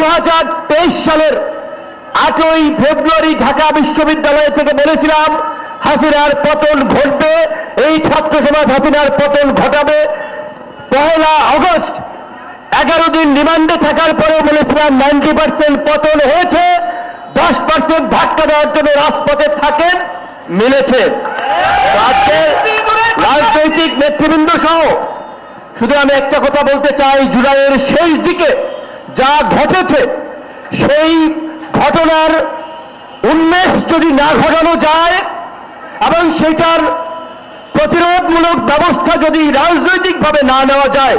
2023 সালের 8ই ফেব্রুয়ারি ঢাকা বিশ্ববিদ্যালয় থেকে বলেছিলাম হাসিনার পতন ঘটবে, এই ছাত্র সমাজ হাসিনার পতন ঘটাবে। 1 আগস্ট 11 দিন রিমান্ডে থাকার পরেও বলেছিলাম 90% পতন হয়েছে, 10% ধাক্কা দেওয়ার জন্য রাজপথে থাকেন, মিলেছে। রাজনৈতিক নেতৃবৃন্দ সহ শুধু আমি একটা কথা বলতে চাই, জুলাইয়ের শেষ দিকে যা ঘটেছে সেই ঘটনার উন্মেষ যদি না ঘটানো যায় এবং সেটার প্রতিরোধমূলক ব্যবস্থা যদি রাজনৈতিকভাবে না নেওয়া যায়,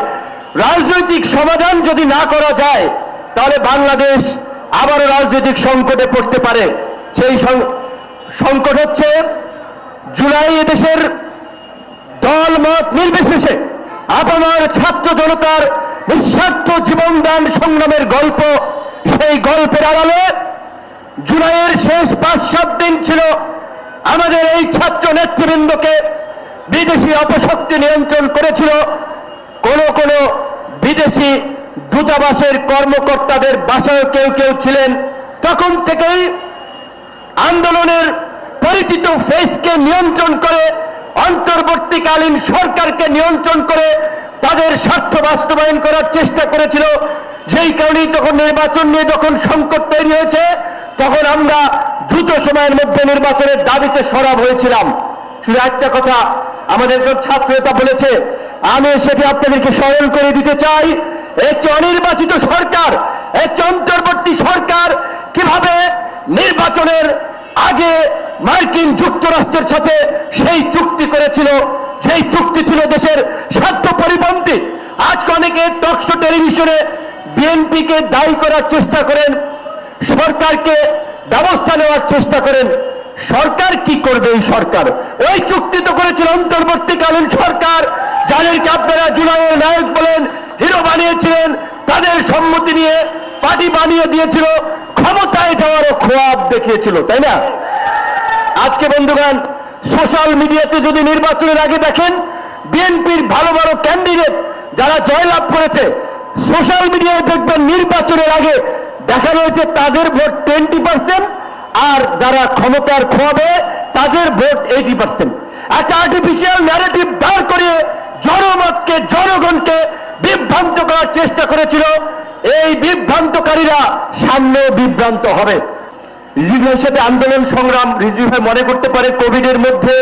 রাজনৈতিক সমাধান যদি না করা যায়, তাহলে বাংলাদেশ আবারও রাজনৈতিক সংকটে পড়তে পারে। সেই সংকট হচ্ছে জুলাই এদেশের দল মত নির্বিশেষে আপনার ছাত্র জনতার নিঃস্বার্থ জীবনদান সংগ্রামের গল্প। সেই গল্পের আড়ালে জুলাইয়ের শেষ 5-7 দিন ছিল আমাদের এই ছাত্র নেতৃবৃন্দকে বিদেশি অপশক্তি নিয়ন্ত্রণ করেছিল। কোন বিদেশি দূতাবাসের কর্মকর্তাদের বাসায় কেউ কেউ ছিলেন। তখন থেকেই আন্দোলনের পরিচিত ফেসকে নিয়ন্ত্রণ করে, অন্তর্বর্তীকালীন সরকারকে নিয়ন্ত্রণ করে তাদের স্বার্থ বাস্তবায়ন করার চেষ্টা করেছিল। যেই কারণেই তখন নির্বাচন নিয়ে যখন সংকট তৈরি হয়েছে, তখন আমরা দ্রুত সময়ের মধ্যে নির্বাচনের দাবিতে সরব হয়েছিলাম। শুধু একটা কথা আমাদের ছাত্র নেতা বলেছে, আমি সেটি আপনাদেরকে স্মরণ করে দিতে চাই। একটি অনির্বাচিত সরকার, একটি অন্তর্বর্তী সরকার কিভাবে নির্বাচনের আগে মার্কিন যুক্তরাষ্ট্রের সাথে সেই চুক্তি করেছিল, সেই চুক্তি ছিল দেশের স্বার্থ পরিপন্থী। আজকে অনেকে টকশো টেলিভিশনে বিএনপিকে দায়ী করার চেষ্টা করেন, সরকারকে ব্যবস্থা নেওয়ার চেষ্টা করেন। সরকার কি করবে? এই সরকার ওই চুক্তি তো করেছিল অন্তর্বর্তীকালীন সরকার, যাদেরকে আপনারা জুলাইয়ের নায়ক বলেন, হিরো বানিয়েছিলেন, তাদের সম্মতি নিয়ে পার্টি বানিয়ে দিয়েছিল, ক্ষমতায় যাওয়ারও খোয়াব দেখিয়েছিল, তাই না? আজকে বন্ধুগণ, সোশ্যাল মিডিয়াতে যদি নির্বাচনের আগে দেখেন বিএনপির ভালো ভালো ক্যান্ডিডেট যারা জয়লাভ করেছে, সোশ্যাল মিডিয়ায় দেখবেন নির্বাচনের আগে দেখানো হয়েছে তাদের ভোট 20%, আর যারা ক্ষমতার খোয়াবে তাদের ভোট 80%। একটা আর্টিফিশিয়াল ন্যারেটিভ দাঁড় করিয়ে জনমতকে, জনগণকে বিভ্রান্ত করার চেষ্টা করেছিল। এই বিভ্রান্তকারীরা সামনেও বিভ্রান্ত হবে। রিজভী ভাইয়ের সাথে আন্দোলন সংগ্রাম, রিজভী ভাই মনে করতে পারে কোভিডের মধ্যে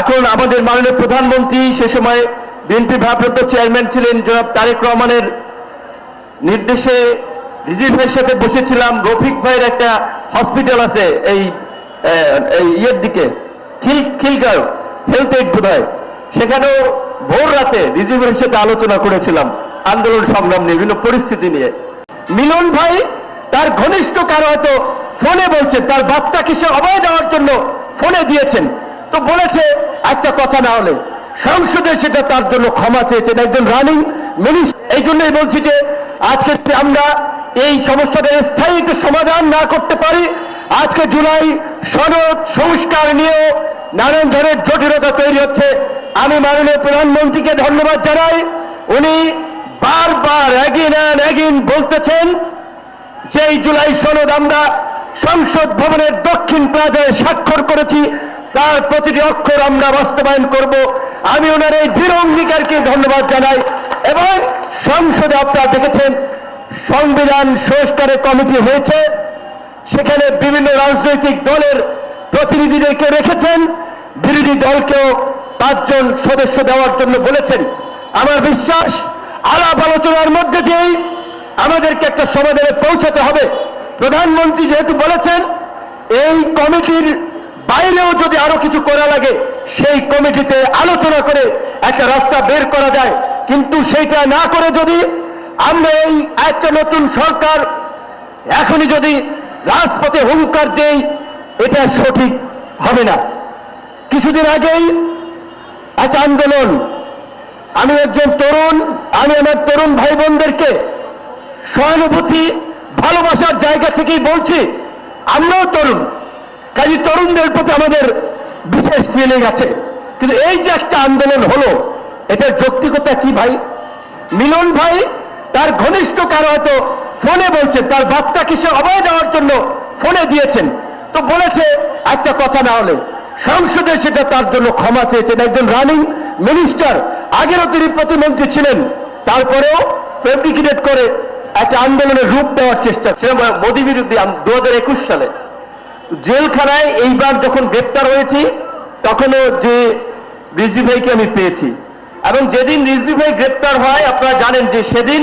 এখন আমাদের মাননীয় প্রধানমন্ত্রী, সে সময় বিএনপি ভারপ্রাপ্ত চেয়ারম্যান ছিলেন জনাব তারেক রহমানের নির্দেশে রিজভী ভাইয়ের সাথে বসেছিলাম। রফিক ভাইয়ের একটা হসপিটাল আছে এই ইয়ের দিকে, খিলগাঁও হেলথ এইড বোধ হয়, সেখানেও ভোর রাতে রিজভী ভাইয়ের সাথে আলোচনা করেছিলাম আন্দোলন সংগ্রাম নিয়ে, বিভিন্ন পরিস্থিতি নিয়ে। মিলন ভাই তার ঘনিষ্ঠ কারো হয়তো ফোনে বলছেন, তার বাচ্চাকে সে অভয় দেওয়ার জন্য ফোনে দিয়েছেন, তো বলেছে একটা কথা না হলে সংসদে সেটা তার জন্য ক্ষমা চেয়েছেন একজন রানিং মিনিস্টার। এই জন্যই বলছি যে আজকে আমরা এই সমস্যাদের স্থায়ী সমাধান না করতে পারি, আজকে জুলাই সনদ সংস্কার নিয়েও নানান ধরনের জটিলতা তৈরি হচ্ছে। আমি মাননীয় প্রধানমন্ত্রীকে ধন্যবাদ জানাই, উনি বারবার এগিন বলতেছেন যে এই জুলাই সনদ আমরা সংসদ ভবনের দক্ষিণ প্লাজায় স্বাক্ষর করেছি, তার প্রতিটি অক্ষর আমরা বাস্তবায়ন করব। আমি ওনার এই দৃঢ় অঙ্গীকারকে ধন্যবাদ জানাই। এবং সংসদে আপনারা দেখেছেন সংবিধান সংস্কারের কমিটি হয়েছে, সেখানে বিভিন্ন রাজনৈতিক দলের প্রতিনিধিদেরকে রেখেছেন, বিরোধী দলকেও 5 জন সদস্য দেওয়ার জন্য বলেছেন। আমার বিশ্বাস আলাপ আলোচনার মধ্যে দিয়েই আমাদেরকে একটা সমাধানে পৌঁছাতে হবে। প্রধানমন্ত্রী যেহেতু বলেছেন এই কমিটির বাইরেও যদি আরো কিছু করা লাগে সেই কমিটিতে আলোচনা করে একটা রাস্তা বের করা যায়, কিন্তু সেইটা না করে যদি আমরা এই একটা নতুন সরকার এখনই যদি রাজপথে হুঙ্কার দেই, এটা সঠিক হবে না। কিছুদিন আগেই একটা আন্দোলন, আমি একজন তরুণ, আমি আমার তরুণ ভাই বোনদেরকে সহানুভূতি ভালোবাসার জায়গা থেকেই বলছি, আমরাও তরুণ, কাজে তরুণদের প্রতি আমাদের বিশেষ ফিলিং আছে। কিন্তু এই যে একটা আন্দোলন হলো, এটার যৌক্তিকতা কি ভাই? মিলন ভাই তার ঘনিষ্ঠ কারো হয়তো ফোনে বলছেন, তার বাচ্চাকে সে অভয় দেওয়ার জন্য ফোনে দিয়েছেন, তো বলেছে একটা কথা না হলে সংসদে সেটা তার জন্য ক্ষমা চেয়েছেন। একজন রানিং মিনিস্টার, আগেরও তিনি প্রতিমন্ত্রী ছিলেন, তারপরেও ফেব্রিকেটেড করে একটা আন্দোলনের রূপ দেওয়ার চেষ্টা, সেটা মোদী বিরোধী 2021 সালে। জেলখানায় এইবার যখন গ্রেপ্তার হয়েছি তখনও যে রিজভী ভাইকে আমি পেয়েছি, এবং যেদিন রিজভী ভাই গ্রেপ্তার হয় আপনারা জানেন যে সেদিন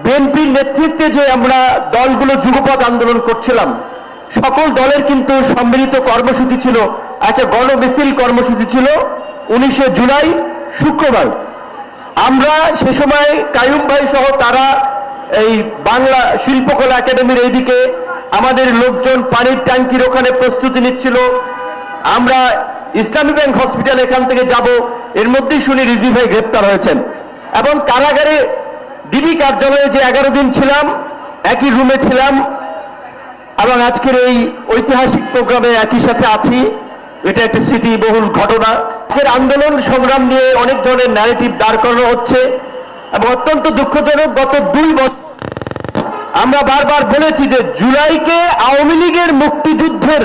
বিএনপির নেতৃত্বে যে আমরা দলগুলো যুগপৎ আন্দোলন করছিলাম, সকল দলের কিন্তু সম্মিলিত কর্মসূচি ছিল, একটা গণমিছিল কর্মসূচি ছিল 19 জুলাই শুক্রবার। আমরা সে সময় কাইয়ুম ভাই সহ তারা এই বাংলা শিল্পকলা একাডেমির এইদিকে, আমাদের লোকজন পানির ট্যাঙ্কির ওখানে প্রস্তুতি নিচ্ছিল, আমরা ইসলামী ব্যাংক হসপিটাল এখান থেকে যাব, এর মধ্যেই শুনি রিজভী ভাই গ্রেপ্তার হয়েছেন। এবং কারাগারে ডিবি কার্যালয়ে যে 11 দিন ছিলাম, একই রুমে ছিলাম, এবং আজকের এই ঐতিহাসিক প্রোগ্রামে একই সাথে আছি, এটা একটা স্মৃতিবহুল ঘটনা। আজকের আন্দোলন সংগ্রাম নিয়ে অনেক ধরনের ন্যারেটিভ দাঁড় করানো হচ্ছে, এবং অত্যন্ত দুঃখজনক গত 2 বছর আমরা বারবার বলেছি যে জুলাইকে আওয়ামী লীগের মুক্তিযুদ্ধের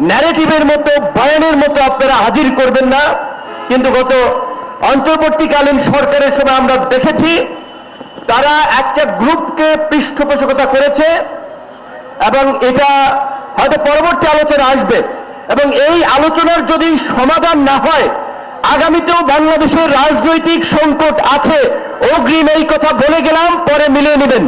ন্যারেটিভের মতো, বয়ানের মতো আপনারা হাজির করবেন না, কিন্তু গত অন্তর্বর্তীকালীন সরকারের সময় আমরা দেখেছি তারা একটা গ্রুপকে পৃষ্ঠপোষকতা করেছে, এবং এটা হয়তো পরবর্তী আলোচনা আসবে, এবং এই আলোচনার যদি সমাধান না হয় আগামীতেও বাংলাদেশের রাজনৈতিক সংকট আছে। অগ্রিম এই কথা বলে গেলাম, পরে মিলিয়ে নেবেন।